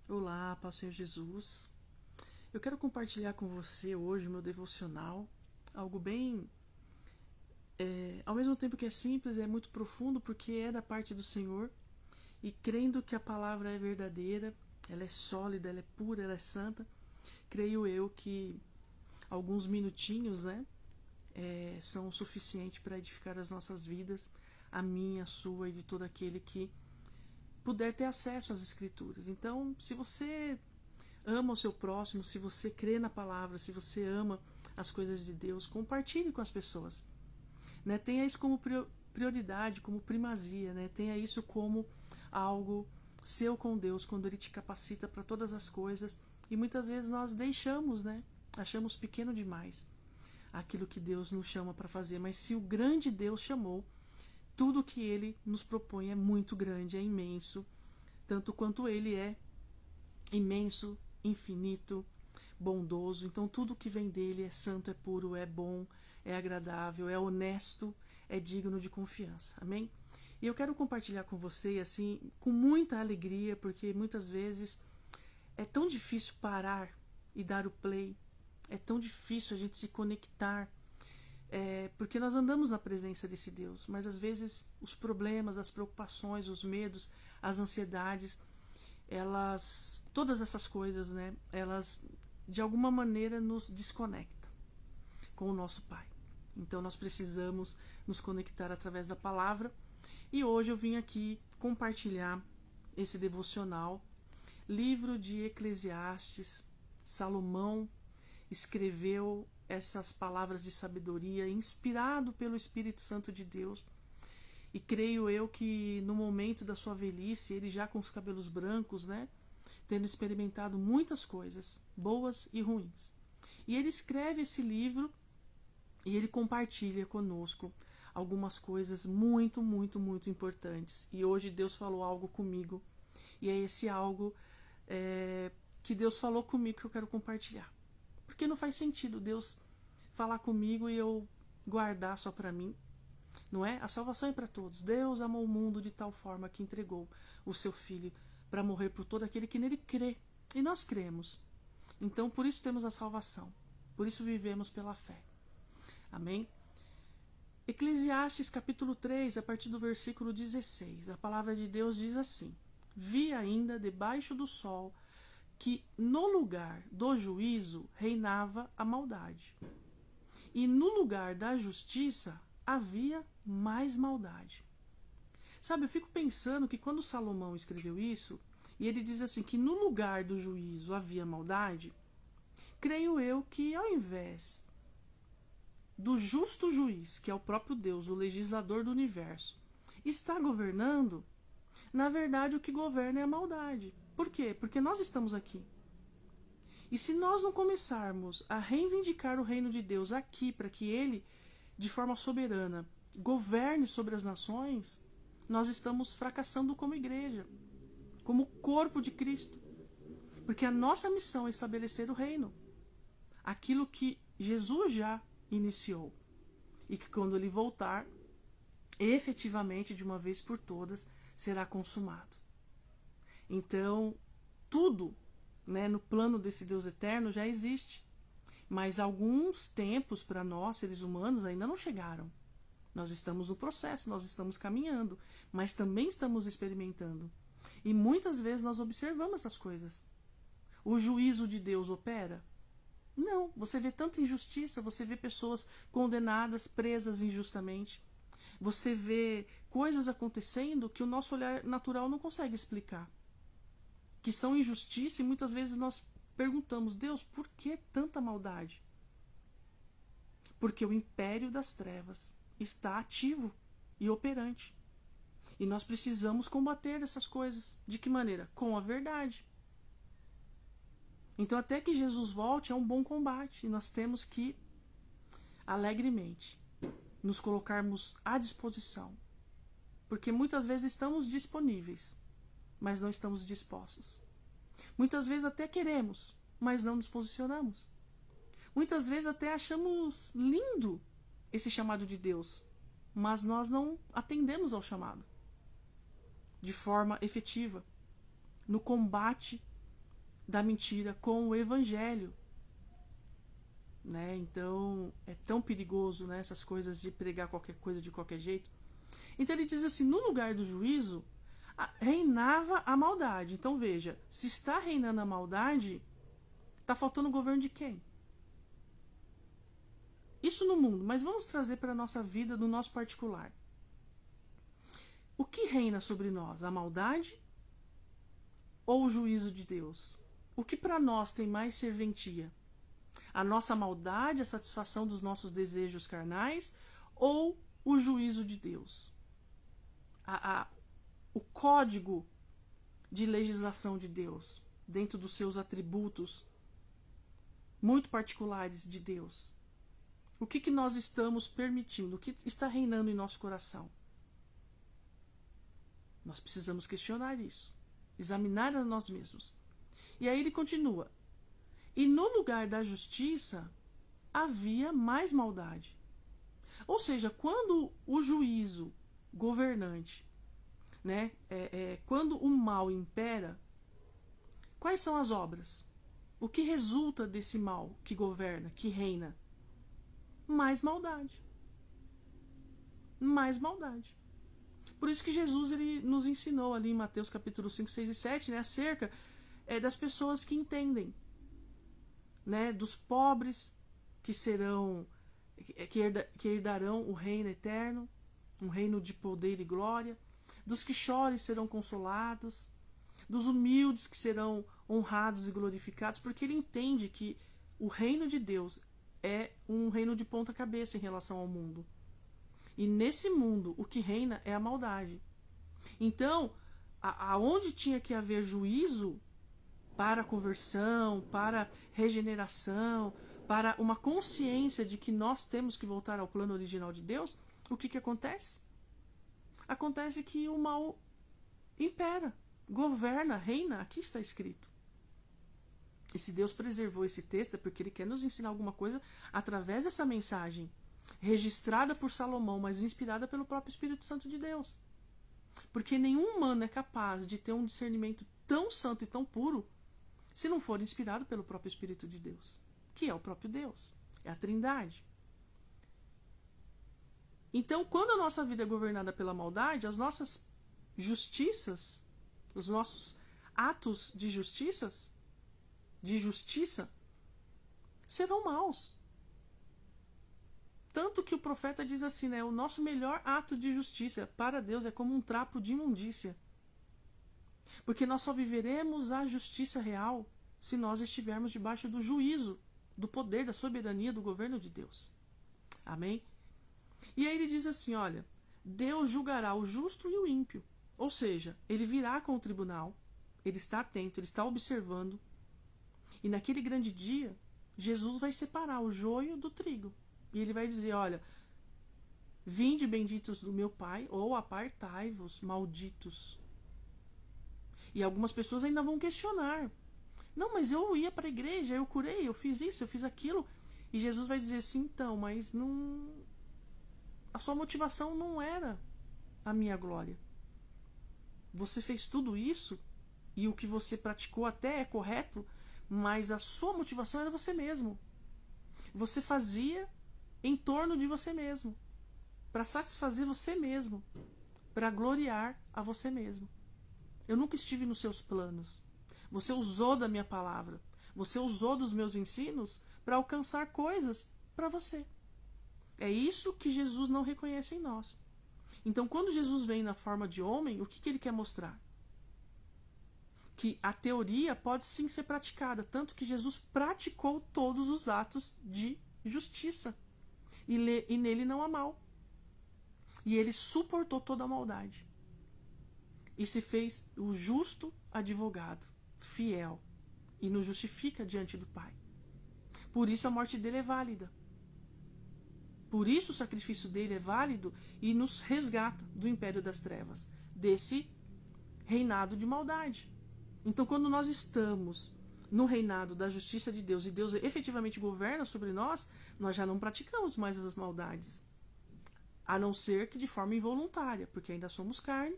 Olá, Paz do Senhor Jesus. Eu quero compartilhar com você hoje o meu devocional, algo bem, ao mesmo tempo que é simples, é muito profundo porque é da parte do Senhor e crendo que a palavra é verdadeira, ela é sólida, ela é pura, ela é santa, creio eu que alguns minutinhos, são o suficiente para edificar as nossas vidas, a minha, a sua e de todo aquele que puder ter acesso às Escrituras. Então, se você ama o seu próximo, se você crê na palavra, se você ama as coisas de Deus, compartilhe com as pessoas. Tenha isso como prioridade, como primazia, tenha isso como algo seu com Deus, quando Ele te capacita para todas as coisas. E muitas vezes nós deixamos, achamos pequeno demais aquilo que Deus nos chama para fazer. Mas se o grande Deus chamou, tudo que Ele nos propõe é muito grande, é imenso, tanto quanto Ele é imenso, infinito, bondoso. Então tudo que vem dele é santo, é puro, é bom, é agradável, é honesto, é digno de confiança. Amém? E eu quero compartilhar com você assim, com muita alegria, porque muitas vezes é tão difícil parar e dar o play, é tão difícil a gente se conectar, porque nós andamos na presença desse Deus, mas às vezes os problemas, as preocupações, os medos, as ansiedades, todas essas coisas, elas de alguma maneira nos desconectam com o nosso Pai. Então nós precisamos nos conectar através da palavra. E hoje eu vim aqui compartilhar esse devocional, livro de Eclesiastes. Salomão escreveu essas palavras de sabedoria, inspirado pelo Espírito Santo de Deus. E creio eu que no momento da sua velhice, ele já com os cabelos brancos, tendo experimentado muitas coisas, boas e ruins. E ele escreve esse livro e ele compartilha conosco algumas coisas muito, muito, muito importantes. E hoje Deus falou algo comigo. E é esse algo que Deus falou comigo que eu quero compartilhar. Porque não faz sentido Deus falar comigo e eu guardar só para mim. Não é? A salvação é para todos. Deus amou o mundo de tal forma que entregou o seu Filho para morrer por todo aquele que nele crê. E nós cremos. Então, por isso temos a salvação. Por isso vivemos pela fé. Amém? Eclesiastes capítulo 3, a partir do versículo 16. A palavra de Deus diz assim: Vi ainda debaixo do sol que no lugar do juízo reinava a maldade. E no lugar da justiça havia mais maldade. Sabe, eu fico pensando que quando Salomão escreveu isso, e ele diz assim, que no lugar do juízo havia maldade, creio eu que ao invés do justo juiz, que é o próprio Deus, o legislador do universo, está governando, na verdade o que governa é a maldade. Por quê? Porque nós estamos aqui. E se nós não começarmos a reivindicar o reino de Deus aqui, para que ele, de forma soberana, governe sobre as nações, nós estamos fracassando como igreja, como corpo de Cristo. Porque a nossa missão é estabelecer o reino, aquilo que Jesus já iniciou. E que quando ele voltar, efetivamente, de uma vez por todas, será consumado. Então, tudo, no plano desse Deus eterno já existe. Mas alguns tempos para nós, seres humanos, ainda não chegaram. Nós estamos no processo, nós estamos caminhando, mas também estamos experimentando. E muitas vezes nós observamos essas coisas. O juízo de Deus opera? Não, você vê tanta injustiça, você vê pessoas condenadas, presas injustamente. Você vê coisas acontecendo que o nosso olhar natural não consegue explicar. Que são injustiça e muitas vezes nós perguntamos, Deus, por que tanta maldade? Porque o império das trevas está ativo e operante. E nós precisamos combater essas coisas. De que maneira? Com a verdade. Então, até que Jesus volte, é um bom combate. E nós temos que, alegremente, nos colocarmos à disposição. Porque muitas vezes estamos disponíveis, mas não estamos dispostos. Muitas vezes até queremos, mas não nos posicionamos. Muitas vezes até achamos lindo esse chamado de Deus, mas nós não atendemos ao chamado de forma efetiva, no combate da mentira com o evangelho, né? Então é tão perigoso, né, essas coisas de pregar qualquer coisa de qualquer jeito. Então ele diz assim: no lugar do juízo reinava a maldade. Então veja, se está reinando a maldade, está faltando o governo de quem? Isso no mundo, mas vamos trazer para a nossa vida, no nosso particular. O que reina sobre nós? A maldade ou o juízo de Deus? O que para nós tem mais serventia? A nossa maldade, a satisfação dos nossos desejos carnais ou o juízo de Deus? O código de legislação de Deus, dentro dos seus atributos muito particulares de Deus. O que nós estamos permitindo? O que está reinando em nosso coração? Nós precisamos questionar isso, examinar a nós mesmos. E aí ele continua: e no lugar da justiça havia mais maldade. Ou seja, quando o juízo governante, né, quando o mal impera, quais são as obras? O que resulta desse mal que governa, que reina? Mais maldade. Mais maldade. Por isso que Jesus ele nos ensinou ali em Mateus capítulo 5, 6 e 7, né, acerca das pessoas que entendem, né, dos pobres que serão, que herdarão o reino eterno, um reino de poder e glória, dos que chorem serão consolados, dos humildes que serão honrados e glorificados, porque ele entende que o reino de Deus é um reino de ponta cabeça em relação ao mundo. E nesse mundo, o que reina é a maldade. Então, aonde tinha que haver juízo para conversão, para regeneração, para uma consciência de que nós temos que voltar ao plano original de Deus, o que acontece? Acontece que o mal impera, governa, reina, aqui está escrito. E se Deus preservou esse texto é porque ele quer nos ensinar alguma coisa através dessa mensagem, registrada por Salomão, mas inspirada pelo próprio Espírito Santo de Deus. Porque nenhum humano é capaz de ter um discernimento tão santo e tão puro se não for inspirado pelo próprio Espírito de Deus, que é o próprio Deus, é a Trindade. Então, quando a nossa vida é governada pela maldade, as nossas justiças, os nossos atos de justiça serão maus. Tanto que o profeta diz assim, né, o nosso melhor ato de justiça para Deus é como um trapo de imundícia. Porque nós só viveremos a justiça real se nós estivermos debaixo do juízo, do poder, da soberania, do governo de Deus. Amém? E aí ele diz assim, olha, Deus julgará o justo e o ímpio. Ou seja, ele virá com o tribunal, ele está atento, ele está observando. E naquele grande dia, Jesus vai separar o joio do trigo. E ele vai dizer, olha, vinde benditos do meu Pai, ou apartai-vos, malditos. E algumas pessoas ainda vão questionar. Não, mas eu ia para a igreja, eu curei, eu fiz isso, eu fiz aquilo. E Jesus vai dizer assim, então, mas não... a sua motivação não era a minha glória. Você fez tudo isso, e o que você praticou até é correto, mas a sua motivação era você mesmo. Você fazia em torno de você mesmo, para satisfazer você mesmo, para gloriar a você mesmo. Eu nunca estive nos seus planos. Você usou da minha palavra, você usou dos meus ensinos para alcançar coisas para você. É isso que Jesus não reconhece em nós. Então, quando Jesus vem na forma de homem, o que ele quer mostrar? Que a teoria pode sim ser praticada, tanto que Jesus praticou todos os atos de justiça. E nele não há mal. E ele suportou toda a maldade. E se fez o justo advogado, fiel, e nos justifica diante do Pai. Por isso a morte dele é válida. Por isso o sacrifício dele é válido e nos resgata do império das trevas, desse reinado de maldade. Então, quando nós estamos no reinado da justiça de Deus e Deus efetivamente governa sobre nós, nós já não praticamos mais as maldades. A não ser que de forma involuntária, porque ainda somos carne,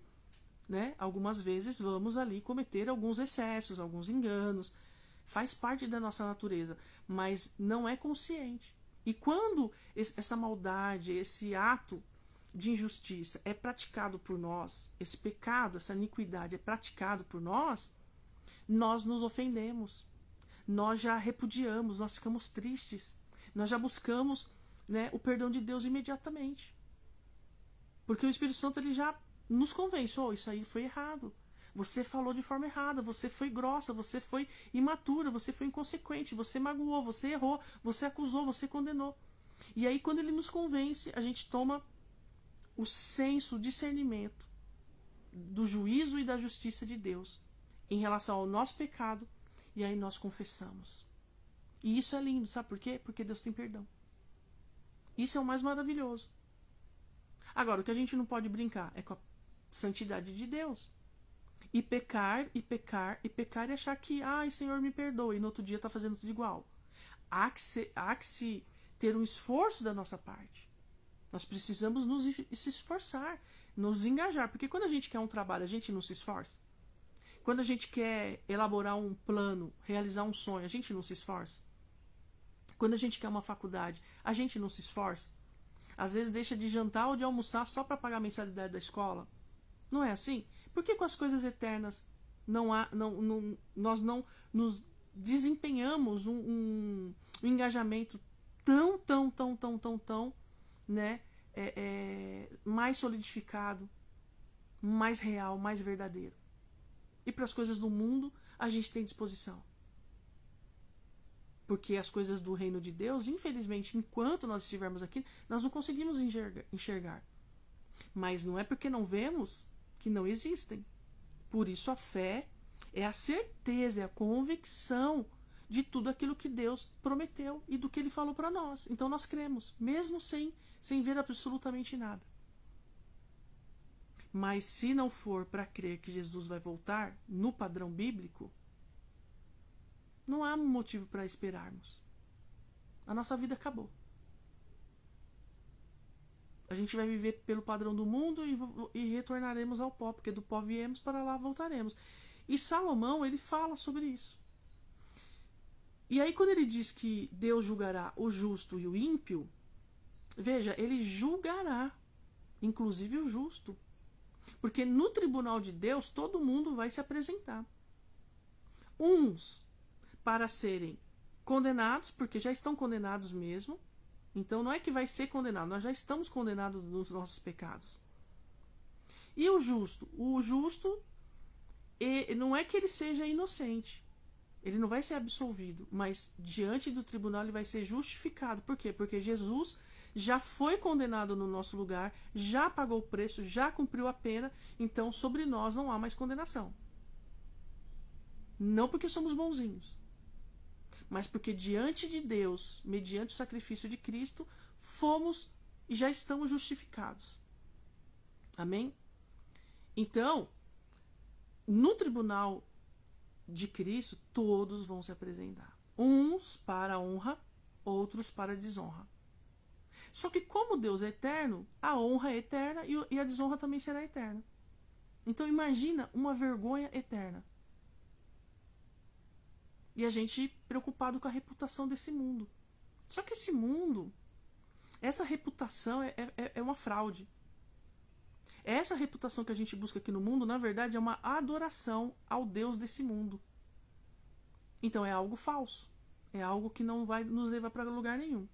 né? Algumas vezes vamos ali cometer alguns excessos, alguns enganos, faz parte da nossa natureza, mas não é consciente. E quando essa maldade, esse ato de injustiça é praticado por nós, esse pecado, essa iniquidade é praticado por nós nos ofendemos, nós já repudiamos, nós ficamos tristes, nós já buscamos, né, o perdão de Deus imediatamente. Porque o Espírito Santo ele já nos convence, isso aí foi errado. Você falou de forma errada, você foi grossa, você foi imatura, você foi inconsequente, você magoou, você errou, você acusou, você condenou. E aí quando ele nos convence, a gente toma o senso, o discernimento do juízo e da justiça de Deus em relação ao nosso pecado, e aí nós confessamos. E isso é lindo, sabe por quê? Porque Deus tem perdão. Isso é o mais maravilhoso. Agora, o que a gente não pode brincar é com a santidade de Deus. E pecar, e pecar, e pecar e achar que, Senhor, me perdoa, e no outro dia está fazendo tudo igual. Há que se ter um esforço da nossa parte. Nós precisamos se esforçar, nos engajar, porque quando a gente quer um trabalho, a gente não se esforça. Quando a gente quer elaborar um plano, realizar um sonho, a gente não se esforça. Quando a gente quer uma faculdade, a gente não se esforça. Às vezes deixa de jantar ou de almoçar só para pagar a mensalidade da escola. Não é assim? Por que com as coisas eternas nós não nos desempenhamos um engajamento tão, né, mais solidificado, mais real, mais verdadeiro? E para as coisas do mundo, a gente tem disposição. Porque as coisas do reino de Deus, infelizmente, enquanto nós estivermos aqui, nós não conseguimos enxergar. Mas não é porque não vemos que não existem. Por isso a fé é a certeza, é a convicção de tudo aquilo que Deus prometeu e do que Ele falou para nós. Então nós cremos, mesmo sem ver absolutamente nada. Mas se não for para crer que Jesus vai voltar no padrão bíblico, não há motivo para esperarmos. A nossa vida acabou. A gente vai viver pelo padrão do mundo e retornaremos ao pó, porque do pó viemos, para lá voltaremos. E Salomão, ele fala sobre isso. E aí quando ele diz que Deus julgará o justo e o ímpio, veja, ele julgará, inclusive o justo. Porque no tribunal de Deus, todo mundo vai se apresentar. Uns para serem condenados, porque já estão condenados mesmo. Então não é que vai ser condenado, nós já estamos condenados nos nossos pecados. E o justo não é que ele seja inocente, ele não vai ser absolvido, mas diante do tribunal ele vai ser justificado. Por quê? Porque Jesus já foi condenado no nosso lugar, já pagou o preço, já cumpriu a pena, então sobre nós não há mais condenação. Não porque somos bonzinhos, mas porque diante de Deus, mediante o sacrifício de Cristo, fomos e já estamos justificados. Amém? Então, no tribunal de Cristo, todos vão se apresentar. Uns para a honra, outros para a desonra. Só que como Deus é eterno, a honra é eterna e a desonra também será eterna. Então imagina uma vergonha eterna. E a gente preocupado com a reputação desse mundo. Só que esse mundo, essa reputação é uma fraude. Essa reputação que a gente busca aqui no mundo, na verdade, é uma adoração ao Deus desse mundo. Então é algo falso. É algo que não vai nos levar para lugar nenhum.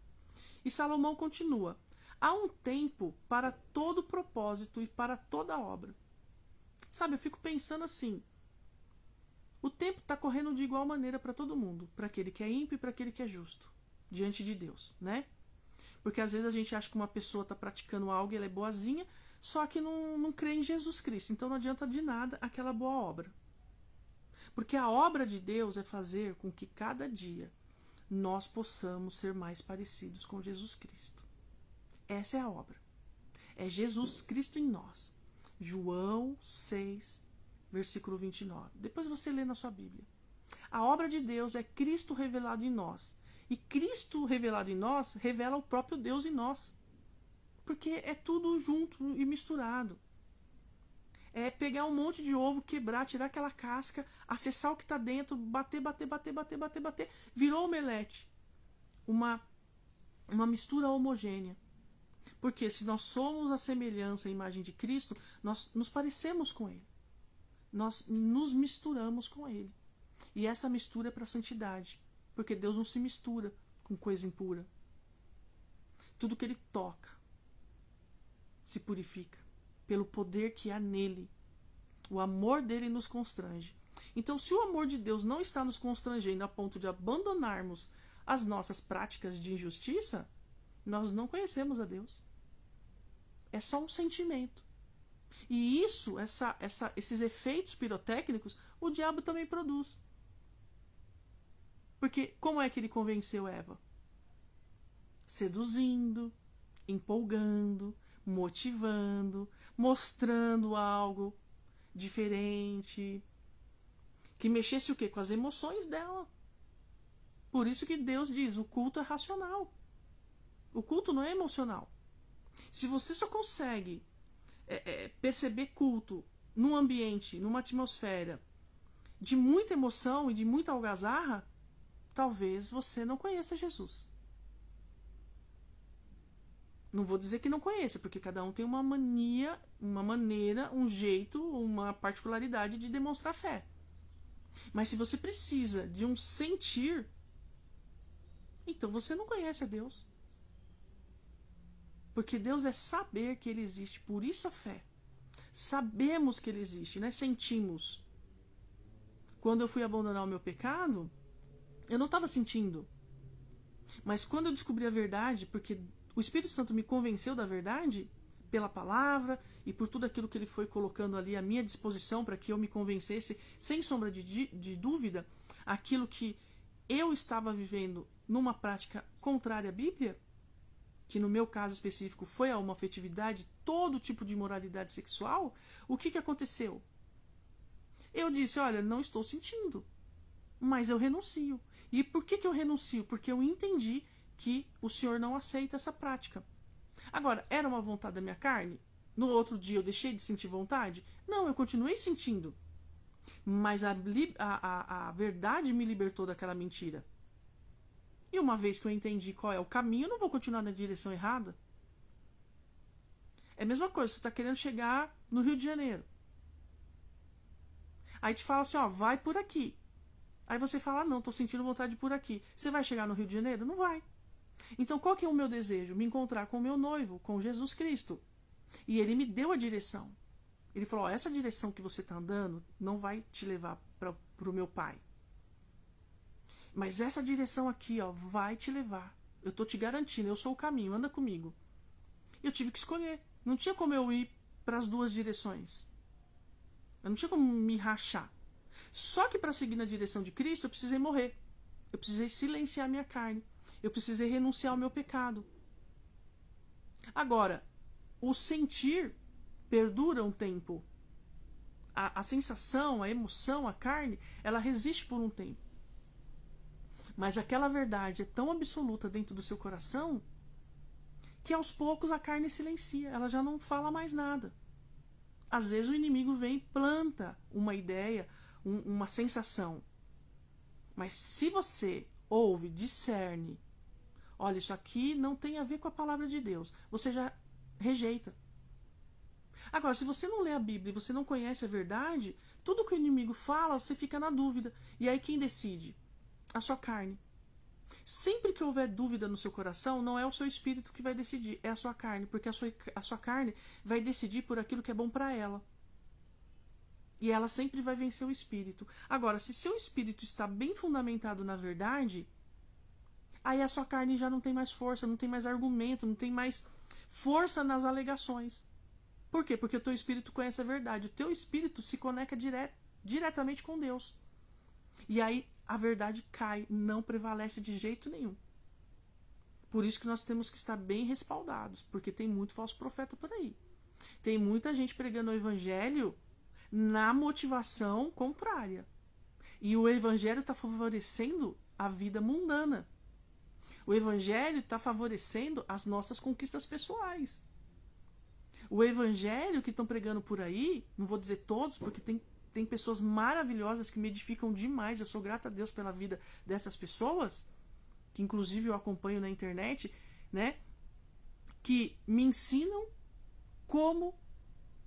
E Salomão continua: há um tempo para todo propósito e para toda obra. Sabe, eu fico pensando assim, o tempo está correndo de igual maneira para todo mundo, para aquele que é ímpio e para aquele que é justo, diante de Deus, né? Porque às vezes a gente acha que uma pessoa está praticando algo e ela é boazinha, só que não crê em Jesus Cristo, então não adianta de nada aquela boa obra. Porque a obra de Deus é fazer com que cada dia nós possamos ser mais parecidos com Jesus Cristo. Essa é a obra. É Jesus Cristo em nós. João 6, versículo 29. Depois você lê na sua Bíblia. A obra de Deus é Cristo revelado em nós. E Cristo revelado em nós revela o próprio Deus em nós. Porque é tudo junto e misturado. É pegar um monte de ovo, quebrar, tirar aquela casca, acessar o que está dentro, bater, bater, bater, bater, bater, bater. Virou omelete. Uma mistura homogênea. Porque se nós somos a semelhança e a imagem de Cristo, nós nos parecemos com Ele. Nós nos misturamos com Ele. E essa mistura é para a santidade. Porque Deus não se mistura com coisa impura. Tudo que Ele toca se purifica pelo poder que há nele. O amor dele nos constrange. Então, se o amor de Deus não está nos constrangendo a ponto de abandonarmos as nossas práticas de injustiça, nós não conhecemos a Deus. É só um sentimento. E isso, esses efeitos pirotécnicos, o diabo também produz. Porque como é que ele convenceu Eva? Seduzindo, empolgando, motivando, mostrando algo diferente, que mexesse o quê? Com as emoções dela. Por isso que Deus diz, o culto é racional. O culto não é emocional. Se você só consegue perceber culto num ambiente, numa atmosfera de muita emoção e de muita algazarra, talvez você não conheça Jesus. Não vou dizer que não conheça, porque cada um tem uma mania, uma maneira, um jeito, uma particularidade de demonstrar fé. Mas se você precisa de um sentir, então você não conhece a Deus. Porque Deus é saber que Ele existe, por isso a fé. Sabemos que Ele existe, né? Sentimos. Quando eu fui abandonar o meu pecado, eu não estava sentindo. Mas quando eu descobri a verdade, porque o Espírito Santo me convenceu da verdade, pela palavra e por tudo aquilo que Ele foi colocando ali à minha disposição para que eu me convencesse, sem sombra de dúvida, aquilo que eu estava vivendo numa prática contrária à Bíblia, que no meu caso específico foi a homoafetividade, todo tipo de imoralidade sexual, o que aconteceu? Eu disse, olha, não estou sentindo, mas eu renuncio. E por que eu renuncio? Porque eu entendi que o Senhor não aceita essa prática. Agora, era uma vontade da minha carne? No outro dia eu deixei de sentir vontade? Não, eu continuei sentindo. Mas a verdade me libertou daquela mentira. E uma vez que eu entendi qual é o caminho, eu não vou continuar na direção errada. É a mesma coisa, você está querendo chegar no Rio de Janeiro. Aí te fala assim, ó, vai por aqui. Aí você fala, não, estou sentindo vontade de ir por aqui. Você vai chegar no Rio de Janeiro? Não vai. Então qual que é o meu desejo? Me encontrar com o meu noivo, com Jesus Cristo. E Ele me deu a direção. Ele falou, ó, essa direção que você está andando não vai te levar para o meu Pai. Mas essa direção aqui, ó, vai te levar. Eu tô te garantindo, eu sou o caminho, anda comigo. Eu tive que escolher. Não tinha como eu ir para as duas direções. Eu não tinha como me rachar. Só que para seguir na direção de Cristo, eu precisei morrer. Eu precisei silenciar minha carne. Eu precisei renunciar ao meu pecado. Agora, o sentir perdura um tempo. A sensação, a emoção, a carne, ela resiste por um tempo. Mas aquela verdade é tão absoluta dentro do seu coração que aos poucos a carne silencia, ela já não fala mais nada. Às vezes o inimigo vem e planta uma ideia, uma sensação. Mas se você ouve, discerne, olha, isso aqui não tem a ver com a palavra de Deus, você já rejeita. Agora, se você não lê a Bíblia e você não conhece a verdade, tudo que o inimigo fala, você fica na dúvida. E aí quem decide? A sua carne. Sempre que houver dúvida no seu coração, não é o seu espírito que vai decidir, é a sua carne, porque a sua carne vai decidir por aquilo que é bom para ela. E ela sempre vai vencer o espírito. Agora, se seu espírito está bem fundamentado na verdade, aí a sua carne já não tem mais força, não tem mais argumento, não tem mais força nas alegações. Por quê? Porque o teu espírito conhece a verdade. O teu espírito se conecta diretamente com Deus. E aí a verdade cai, não prevalece de jeito nenhum. Por isso que nós temos que estar bem respaldados, porque tem muito falso profeta por aí. Tem muita gente pregando o evangelho na motivação contrária. E o evangelho está favorecendo a vida mundana. O evangelho está favorecendo as nossas conquistas pessoais. O evangelho que estão pregando por aí, não vou dizer todos, porque tem pessoas maravilhosas que me edificam demais. Eu sou grata a Deus pela vida dessas pessoas, que inclusive eu acompanho na internet, né? Que me ensinam como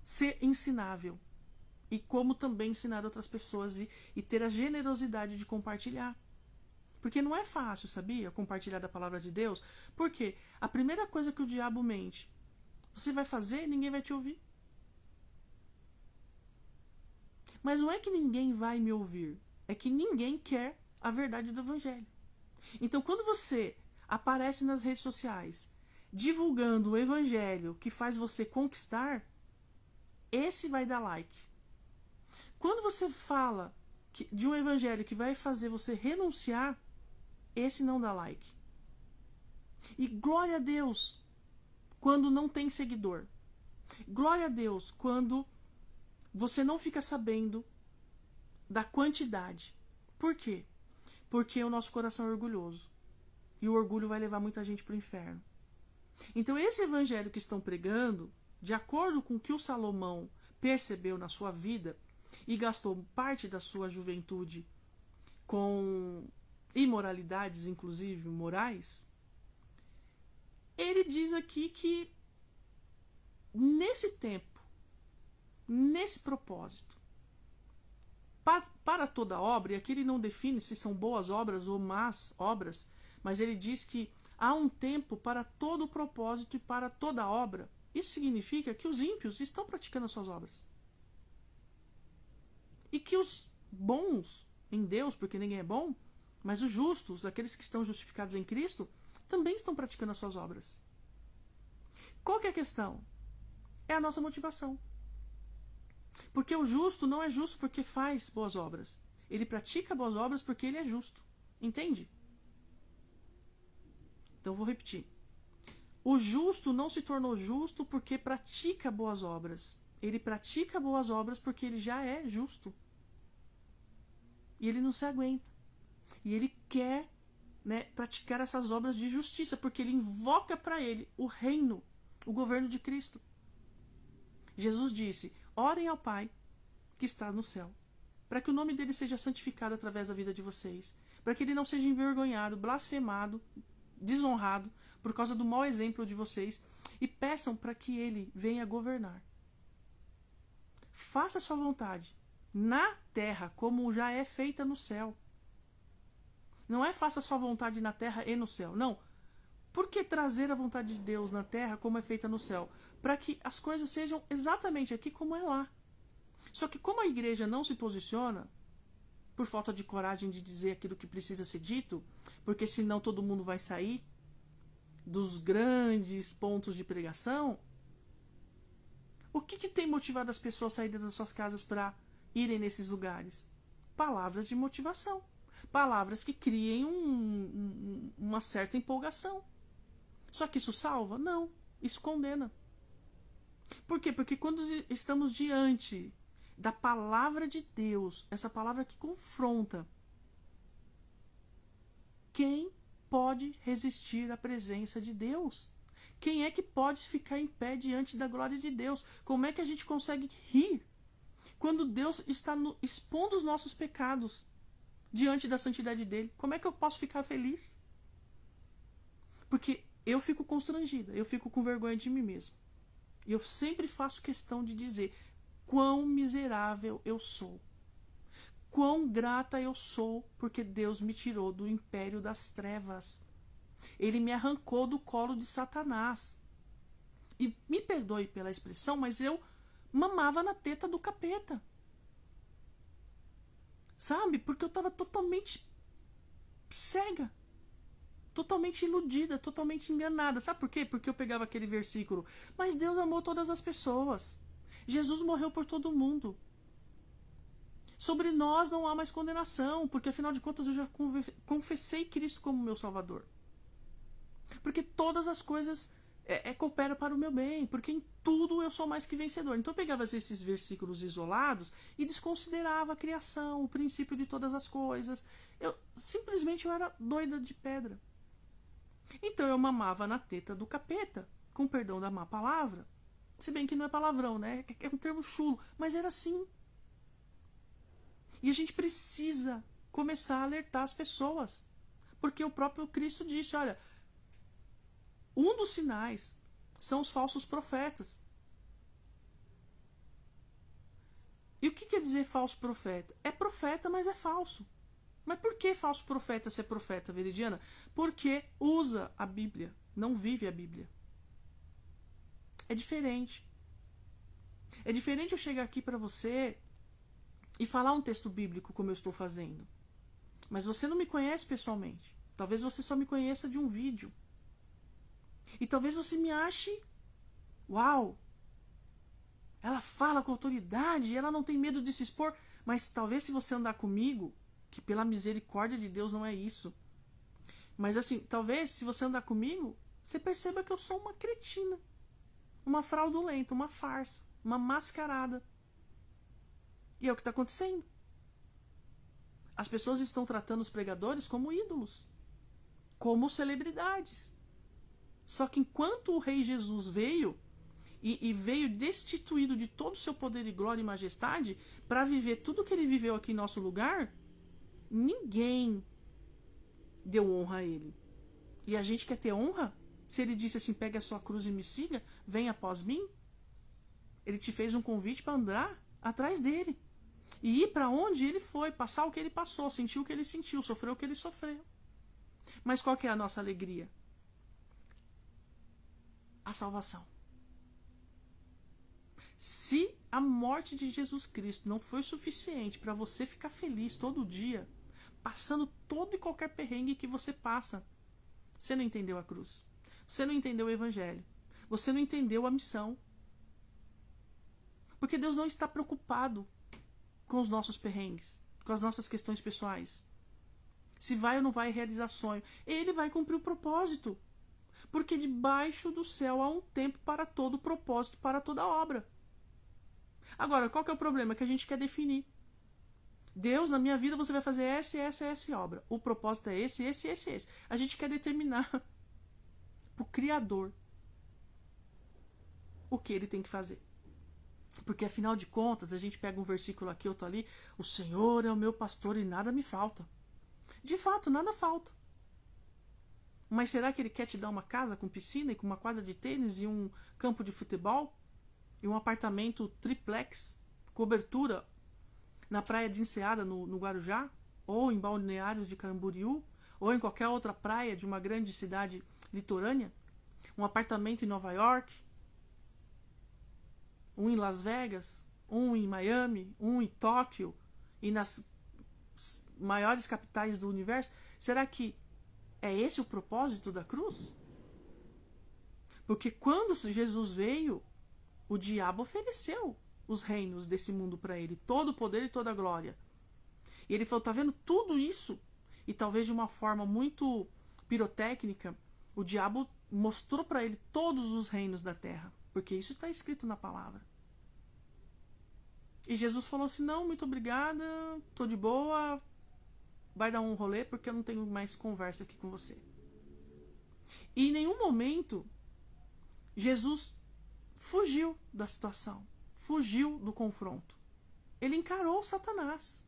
ser ensinável e como também ensinar outras pessoas e ter a generosidade de compartilhar. Porque não é fácil, sabia? Compartilhar da palavra de Deus. Porque a primeira coisa que o diabo mente, você vai fazer, ninguém vai te ouvir. Mas não é que ninguém vai me ouvir, é que ninguém quer a verdade do evangelho. Então, quando você aparece nas redes sociais divulgando o evangelho que faz você conquistar, esse vai dar like. Quando você fala de um evangelho que vai fazer você renunciar, esse não dá like. E glória a Deus quando não tem seguidor. Glória a Deus quando você não fica sabendo da quantidade. Por quê? Porque o nosso coração é orgulhoso. E o orgulho vai levar muita gente para o inferno. Então esse evangelho que estão pregando, de acordo com o que o Salomão percebeu na sua vida e gastou parte da sua juventude com imoralidades, inclusive morais, ele diz aqui que nesse tempo, nesse propósito, para toda obra, e aqui ele não define se são boas obras ou más obras, mas ele diz que há um tempo para todo o propósito e para toda obra. Isso significa que os ímpios estão praticando as suas obras. E que os bons em Deus, porque ninguém é bom, mas os justos, aqueles que estão justificados em Cristo, também estão praticando as suas obras. Qual que é a questão? É a nossa motivação. Porque o justo não é justo porque faz boas obras. Ele pratica boas obras porque ele é justo. Entende? Então vou repetir. O justo não se tornou justo porque pratica boas obras. Ele pratica boas obras porque ele já é justo. E ele não se aguenta. E ele quer, né, praticar essas obras de justiça, porque ele invoca para ele o reino, o governo de Cristo. Jesus disse: orem ao Pai que está no céu, para que o nome dele seja santificado através da vida de vocês, para que ele não seja envergonhado, blasfemado, desonrado por causa do mau exemplo de vocês, e peçam para que ele venha governar. Faça a sua vontade na terra como já é feita no céu. Não é faça a sua vontade na terra e no céu, não. Por que trazer a vontade de Deus na terra como é feita no céu? Para que as coisas sejam exatamente aqui como é lá. Só que como a igreja não se posiciona, por falta de coragem de dizer aquilo que precisa ser dito, porque senão todo mundo vai sair dos grandes pontos de pregação, o que tem motivado as pessoas a saírem das suas casas para irem nesses lugares? Palavras de motivação. Palavras que criem uma certa empolgação. Só que isso salva? Não. Isso condena. Por quê? Porque quando estamos diante da palavra de Deus, essa palavra que confronta, quem pode resistir à presença de Deus? Quem é que pode ficar em pé diante da glória de Deus? Como é que a gente consegue rir quando Deus está expondo os nossos pecados diante da santidade dele? Como é que eu posso ficar feliz? Porque eu fico constrangida, eu fico com vergonha de mim mesmo. E eu sempre faço questão de dizer quão miserável eu sou. Quão grata eu sou porque Deus me tirou do império das trevas. Ele me arrancou do colo de Satanás. E me perdoe pela expressão, mas eu mamava na teta do capeta. Sabe? Porque eu estava totalmente cega. Totalmente iludida, totalmente enganada. Sabe por quê? Porque eu pegava aquele versículo: mas Deus amou todas as pessoas. Jesus morreu por todo mundo. Sobre nós não há mais condenação, porque afinal de contas eu já confessei Cristo como meu Salvador. Porque todas as coisas cooperam para o meu bem, porque em tudo eu sou mais que vencedor. Então eu pegava esses versículos isolados e desconsiderava a criação, o princípio de todas as coisas. Eu era doida de pedra. Então eu mamava na teta do capeta, com perdão da má palavra, Se bem que não é palavrão, né? É um termo chulo, mas era assim. E a gente precisa começar a alertar as pessoas. Porque o próprio Cristo disse, olha, um dos sinais são os falsos profetas. E o que quer dizer falso profeta? É profeta, mas é falso. Mas por que falso profeta ser profeta, Veridiana? Porque usa a Bíblia, não vive a Bíblia. É diferente. É diferente eu chegar aqui para você e falar um texto bíblico como eu estou fazendo. Mas você não me conhece pessoalmente. Talvez você só me conheça de um vídeo. E talvez você me ache, uau, ela fala com autoridade, ela não tem medo de se expor. Mas talvez se você andar comigo, que pela misericórdia de Deus não é isso. Mas assim, talvez se você andar comigo, você perceba que eu sou uma cretina. Uma fraudulenta, uma farsa, uma mascarada. E é o que está acontecendo. As pessoas estão tratando os pregadores como ídolos, como celebridades. Só que enquanto o Rei Jesus veio, e veio destituído de todo o seu poder e glória e majestade, para viver tudo que ele viveu aqui em nosso lugar, ninguém deu honra a ele. E a gente quer ter honra? Se ele disse assim, pegue a sua cruz e me siga, venha após mim. Ele te fez um convite para andar atrás dele. E ir para onde ele foi, passar o que ele passou, sentir o que ele sentiu, sofrer o que ele sofreu. Mas qual que é a nossa alegria? A salvação. Se a morte de Jesus Cristo não foi suficiente para você ficar feliz todo dia, passando todo e qualquer perrengue que você passa, você não entendeu a cruz. Você não entendeu o evangelho. Você não entendeu a missão. Porque Deus não está preocupado com os nossos perrengues, com as nossas questões pessoais. Se vai ou não vai realizar sonho. Ele vai cumprir o propósito. Porque debaixo do céu há um tempo para todo propósito, para toda obra. Agora, qual que é o problema? Que a gente quer definir. Deus, na minha vida, você vai fazer essa obra. O propósito é esse. A gente quer determinar para o Criador o que ele tem que fazer. Porque, afinal de contas, a gente pega um versículo aqui, outro ali. O Senhor é o meu pastor e nada me falta. De fato, nada falta. Mas será que ele quer te dar uma casa com piscina e com uma quadra de tênis e um campo de futebol? E um apartamento triplex, cobertura, na praia de Enseada, no Guarujá? Ou em balneários de Camboriú? Ou em qualquer outra praia de uma grande cidade litorânea? Um apartamento em Nova York? Um em Las Vegas? Um em Miami? Um em Tóquio? E nas maiores capitais do universo? Será que é esse o propósito da cruz? Porque quando Jesus veio, o diabo ofereceu os reinos desse mundo para ele, todo o poder e toda a glória. E ele falou, tá vendo tudo isso? E talvez de uma forma muito pirotécnica, o diabo mostrou para ele todos os reinos da terra, porque isso está escrito na palavra. E Jesus falou assim, não, muito obrigada, tô de boa, vai dar um rolê porque eu não tenho mais conversa aqui com você. E em nenhum momento Jesus fugiu da situação, fugiu do confronto. Ele encarou Satanás.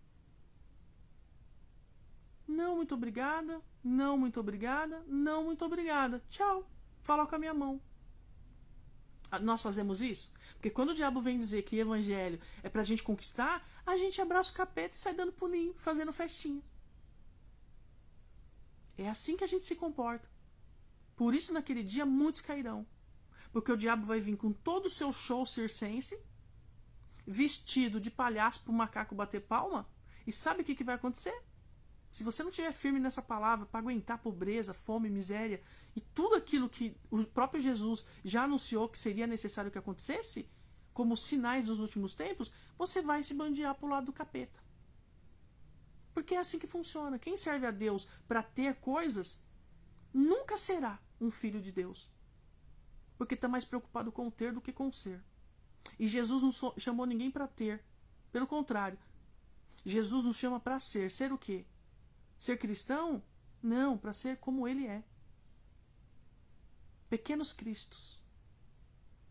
Não, muito obrigada, não, muito obrigada, não, muito obrigada. Tchau, fala com a minha mão. Nós fazemos isso? Porque quando o diabo vem dizer que evangelho é pra gente conquistar, a gente abraça o capeta e sai dando pulinho, fazendo festinha. É assim que a gente se comporta. Por isso, naquele dia, muitos cairão. Porque o diabo vai vir com todo o seu show circense, vestido de palhaço para o macaco bater palma. E sabe o que vai acontecer? Se você não estiver firme nessa palavra para aguentar pobreza, fome, miséria e tudo aquilo que o próprio Jesus já anunciou que seria necessário que acontecesse, como sinais dos últimos tempos, você vai se bandear para o lado do capeta. Porque é assim que funciona. Quem serve a Deus para ter coisas nunca será um filho de Deus. Porque está mais preocupado com o ter do que com o ser. E Jesus não chamou ninguém para ter. Pelo contrário. Jesus nos chama para ser. Ser o quê? Ser cristão? Não, para ser como ele é. Pequenos cristos.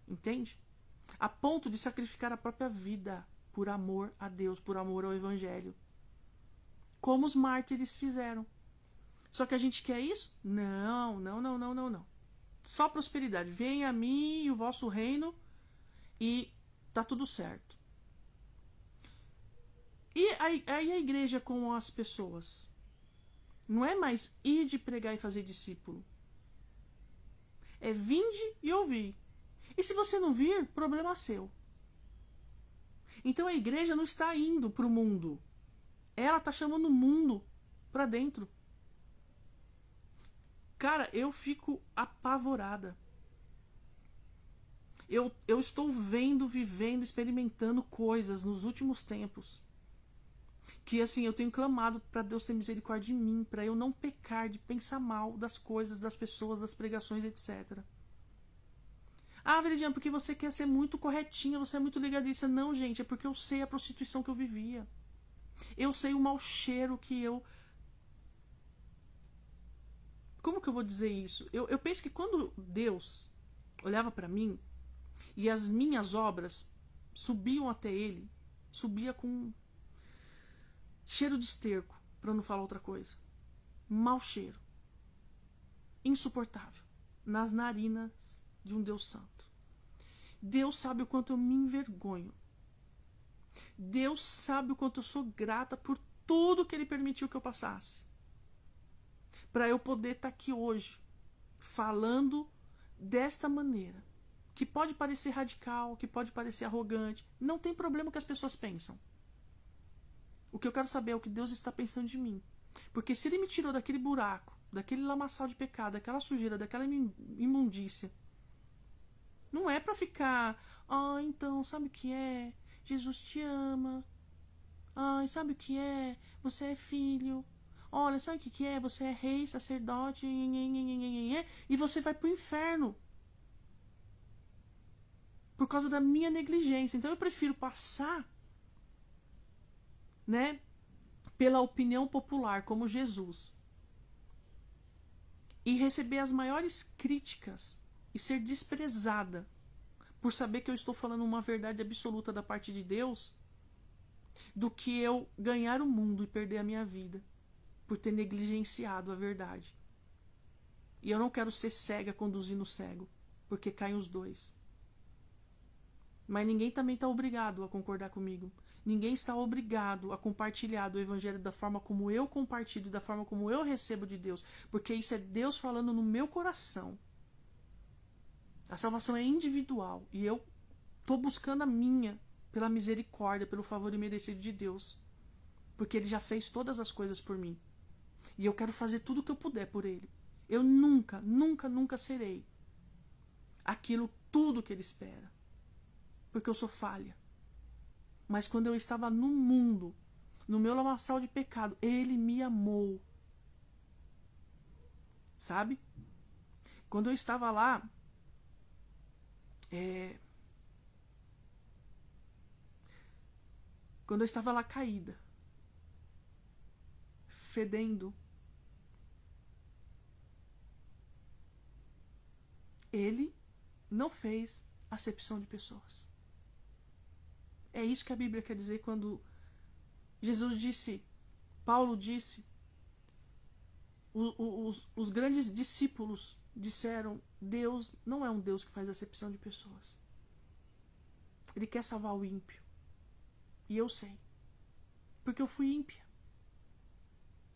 Entende? a ponto de sacrificar a própria vida por amor a Deus, por amor ao Evangelho. Como os mártires fizeram. Só que a gente quer isso? Não, não, não, não, não, não. Só prosperidade. Venha a mim e o vosso reino e tá tudo certo. E aí a igreja com as pessoas? Não é mais ir de pregar e fazer discípulo. É vinde e ouvir. E se você não vir, problema seu. Então a igreja não está indo para o mundo. Ela está chamando o mundo para dentro. Cara, eu fico apavorada. Eu estou vendo, vivendo, experimentando coisas nos últimos tempos. Que assim, eu tenho clamado para Deus ter misericórdia de mim, para eu não pecar de pensar mal das coisas, das pessoas, das pregações, etc. Ah, Veridiana, porque você quer ser muito corretinha, você é muito ligadiça. Não, gente, é porque eu sei a prostituição que eu vivia. Eu sei o mau cheiro que eu... Como que eu vou dizer isso? Eu penso que quando Deus olhava para mim e as minhas obras subiam até Ele, subia com cheiro de esterco, para não falar outra coisa. Mau cheiro. Insuportável. Nas narinas de um Deus santo. Deus sabe o quanto eu me envergonho. Deus sabe o quanto eu sou grata por tudo que Ele permitiu que eu passasse. Para eu poder estar aqui hoje, falando desta maneira. Que pode parecer radical, que pode parecer arrogante. Não tem problema o que as pessoas pensam. O que eu quero saber é o que Deus está pensando de mim. Porque se Ele me tirou daquele buraco, daquele lamaçal de pecado, daquela sujeira, daquela imundícia, não é para ficar, então, sabe o que é? Jesus te ama. Sabe o que é? Você é filho. Olha, sabe o que é? Você é rei, sacerdote, e você vai pro inferno. Por causa da minha negligência. Então eu prefiro passar, né, pela opinião popular, como Jesus, e receber as maiores críticas e ser desprezada por saber que eu estou falando uma verdade absoluta da parte de Deus, do que eu ganhar o mundo e perder a minha vida por ter negligenciado a verdade. E eu não quero ser cega conduzindo cego, porque caem os dois. Mas ninguém também está obrigado a concordar comigo. Ninguém está obrigado a compartilhar do Evangelho da forma como eu compartilho, da forma como eu recebo de Deus, porque isso é Deus falando no meu coração. A salvação é individual e eu estou buscando a minha pela misericórdia, pelo favor imerecido de Deus, porque Ele já fez todas as coisas por mim e eu quero fazer tudo o que eu puder por Ele. Eu nunca, nunca, nunca serei aquilo tudo que Ele espera, porque eu sou falha. Mas quando eu estava no mundo, no meu lamaçal de pecado, Ele me amou. Sabe? Quando eu estava lá, quando eu estava lá caída, fedendo, Ele não fez acepção de pessoas. É isso que a Bíblia quer dizer quando Jesus disse, Paulo disse, os grandes discípulos disseram, Deus não é um Deus que faz acepção de pessoas. Ele quer salvar o ímpio. E eu sei. Porque eu fui ímpia.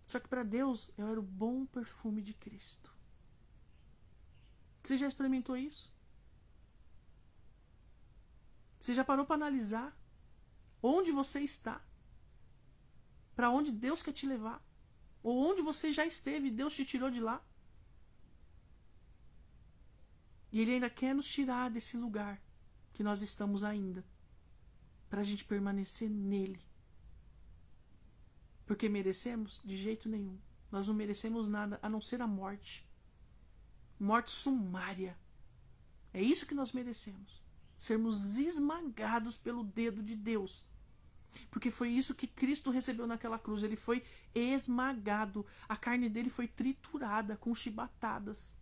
Só que para Deus eu era o bom perfume de Cristo. Você já experimentou isso? Você já parou para analisar onde você está? Para onde Deus quer te levar? Ou onde você já esteve e Deus te tirou de lá? E Ele ainda quer nos tirar desse lugar que nós estamos ainda, para a gente permanecer nele. Porque merecemos? De jeito nenhum. Nós não merecemos nada a não ser a morte. Morte sumária. É isso que nós merecemos. Sermos esmagados pelo dedo de Deus. Porque foi isso que Cristo recebeu naquela cruz. Ele foi esmagado. A carne dele foi triturada com chibatadas.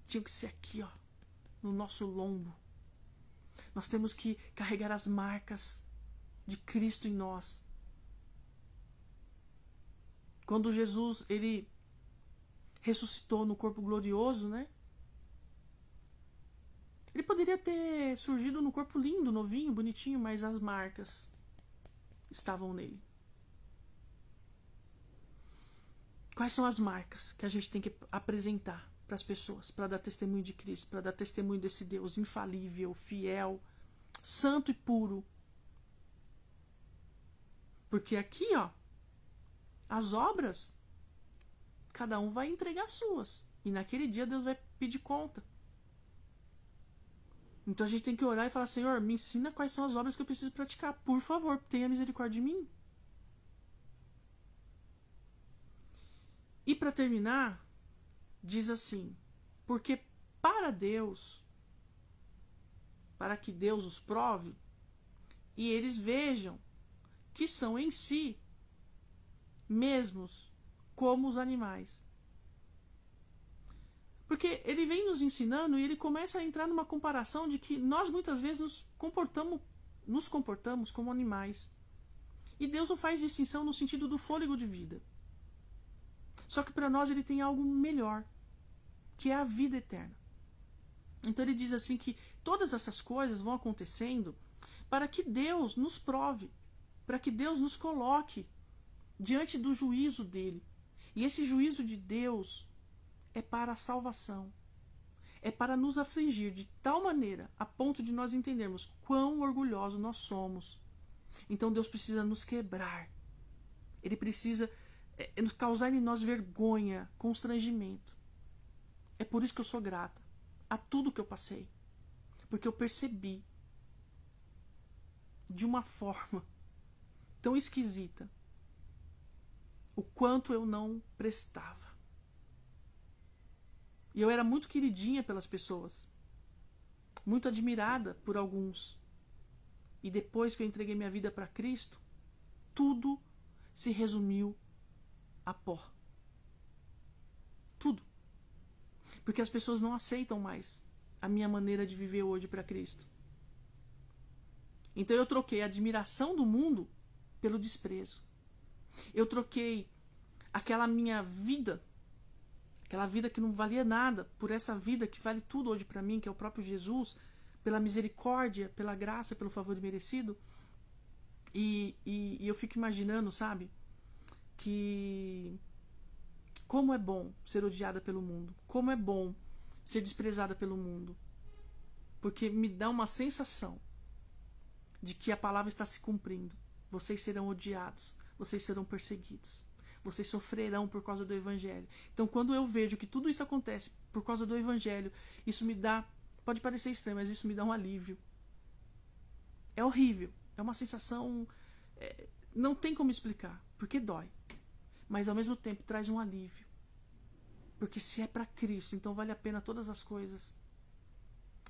tinham que ser aqui, ó, no nosso lombo. Nós temos que carregar as marcas de Cristo em nós. Quando Jesus, ele ressuscitou no corpo glorioso, né? Ele poderia ter surgido no corpo lindo, novinho, bonitinho, mas as marcas estavam nele. Quais são as marcas que a gente tem que apresentar para as pessoas, para dar testemunho de Cristo, para dar testemunho desse Deus infalível, fiel, santo e puro? Porque aqui, ó, as obras, cada um vai entregar as suas. E naquele dia Deus vai pedir conta. Então a gente tem que orar e falar: Senhor, me ensina quais são as obras que eu preciso praticar. Por favor, tenha misericórdia de mim. E para terminar, diz assim: porque para Deus, para que Deus os prove, e eles vejam que são em si mesmos como os animais. Porque ele vem nos ensinando e ele começa a entrar numa comparação de que nós muitas vezes nos comportamos como animais. E Deus não faz distinção no sentido do fôlego de vida. Só que para nós ele tem algo melhor, que é a vida eterna. Então ele diz assim que todas essas coisas vão acontecendo para que Deus nos prove, para que Deus nos coloque diante do juízo dele. E esse juízo de Deus é para a salvação. É para nos afligir de tal maneira a ponto de nós entendermos quão orgulhosos nós somos. Então Deus precisa nos quebrar. Ele precisa causar em nós vergonha, constrangimento. É por isso que eu sou grata a tudo que eu passei. Porque eu percebi de uma forma tão esquisita o quanto eu não prestava. E eu era muito queridinha pelas pessoas, muito admirada por alguns. E depois que eu entreguei minha vida para Cristo, tudo se resumiu a pó. Tudo. Porque as pessoas não aceitam mais a minha maneira de viver hoje para Cristo. Então eu troquei a admiração do mundo pelo desprezo. Eu troquei aquela minha vida, aquela vida que não valia nada, por essa vida que vale tudo hoje para mim, que é o próprio Jesus, pela misericórdia, pela graça, pelo favor merecido. E eu fico imaginando, sabe, que como é bom ser odiada pelo mundo, como é bom ser desprezada pelo mundo, porque me dá uma sensação de que a palavra está se cumprindo. Vocês serão odiados, vocês serão perseguidos, vocês sofrerão por causa do Evangelho. Então, quando eu vejo que tudo isso acontece por causa do Evangelho, isso me dá, pode parecer estranho, mas isso me dá um alívio. É horrível, é uma sensação, não tem como explicar, porque dói. Mas ao mesmo tempo traz um alívio. Porque se é para Cristo, então vale a pena todas as coisas.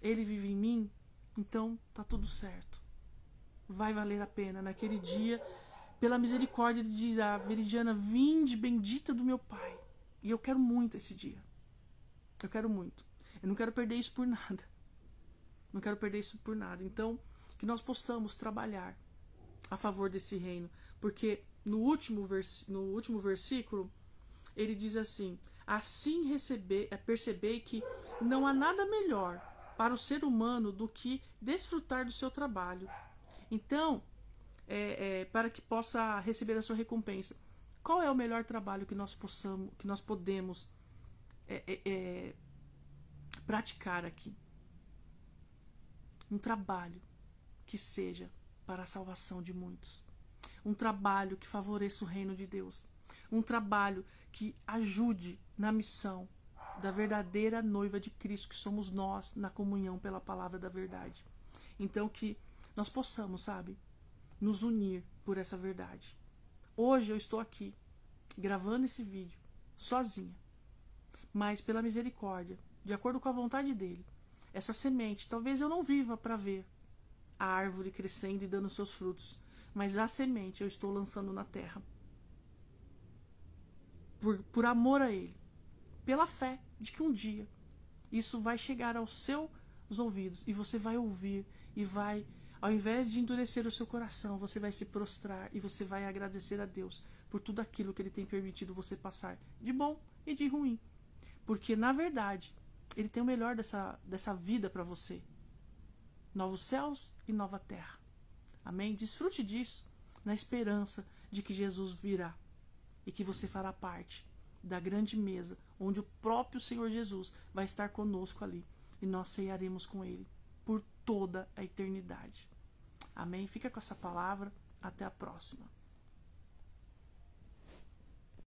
Ele vive em mim, então tá tudo certo. Vai valer a pena naquele dia. Pela misericórdia, ele dirá: Veridiana, vinde bendita do meu Pai. E eu quero muito esse dia. Eu quero muito. Eu não quero perder isso por nada. Não quero perder isso por nada. Então, que nós possamos trabalhar a favor desse reino. Porque no último versículo, ele diz assim: assim perceber que não há nada melhor para o ser humano do que desfrutar do seu trabalho. Então, para que possa receber a sua recompensa. Qual é o melhor trabalho que nós podemos praticar aqui? Um trabalho que seja para a salvação de muitos. Um trabalho que favoreça o reino de Deus. Um trabalho que ajude na missão da verdadeira noiva de Cristo, que somos nós, na comunhão pela palavra da verdade. Então, que nós possamos, sabe, nos unir por essa verdade. Hoje eu estou aqui, gravando esse vídeo, sozinha. Mas pela misericórdia, de acordo com a vontade dele, essa semente, talvez eu não viva para ver a árvore crescendo e dando seus frutos, mas a semente eu estou lançando na terra. Por amor a ele. Pela fé de que um dia Isso vai chegar aos seus ouvidos e você vai ouvir e vai, ao invés de endurecer o seu coração, você vai se prostrar e você vai agradecer a Deus por tudo aquilo que Ele tem permitido você passar, de bom e de ruim. Porque, na verdade, Ele tem o melhor dessa vida para você. Novos céus e nova terra. Amém? Desfrute disso na esperança de que Jesus virá e que você fará parte da grande mesa onde o próprio Senhor Jesus vai estar conosco ali e nós cearemos com Ele por toda a eternidade. Amém? Fica com essa palavra. Até a próxima.